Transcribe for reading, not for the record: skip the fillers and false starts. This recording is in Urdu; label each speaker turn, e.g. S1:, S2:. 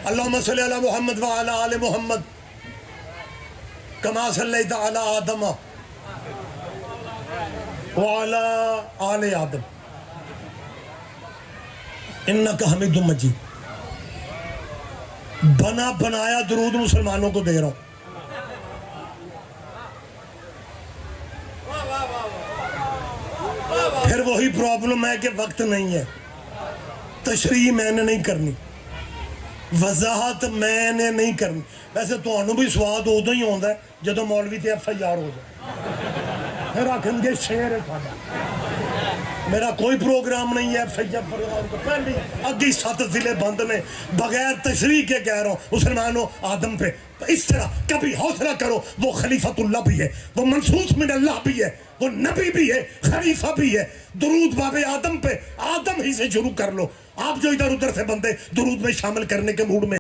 S1: اللہم صلی علی محمد وعلی آل محمد کما صلیت علی آدم وعلی آل آدم انکا حمید مجید. بنا بنایا درود مسلمانوں کو دے رہا ہوں. پھر وہی پرابلم ہے کہ وقت نہیں ہے. تشریح میں نے نہیں کرنی, وضاحت میں نے نہیں کرنی. ویسے تو انہوں بھی سواد ادو ہی ہوتا ہے جدو مولوی تے FIR ہو جائے, پھر آکھیں گے شعر ہے تھوڑا. میرا کوئی پروگرام نہیں ہے FIR پہلی اگی 7 ضلع بند میں بغیر تشریح کے کہہ رہا ہوں مسلمانوں آدم پہ اس طرح کبھی حوصلہ کرو. وہ خلیفۃ اللہ بھی ہے, وہ منصوص من اللہ بھی ہے, وہ نبی بھی ہے, خلیفہ بھی ہے. درود باب آدم پہ آدم ہی سے شروع کر لو. آپ جو ادھر ادھر سے بندے درود میں شامل کرنے کے موڈ میں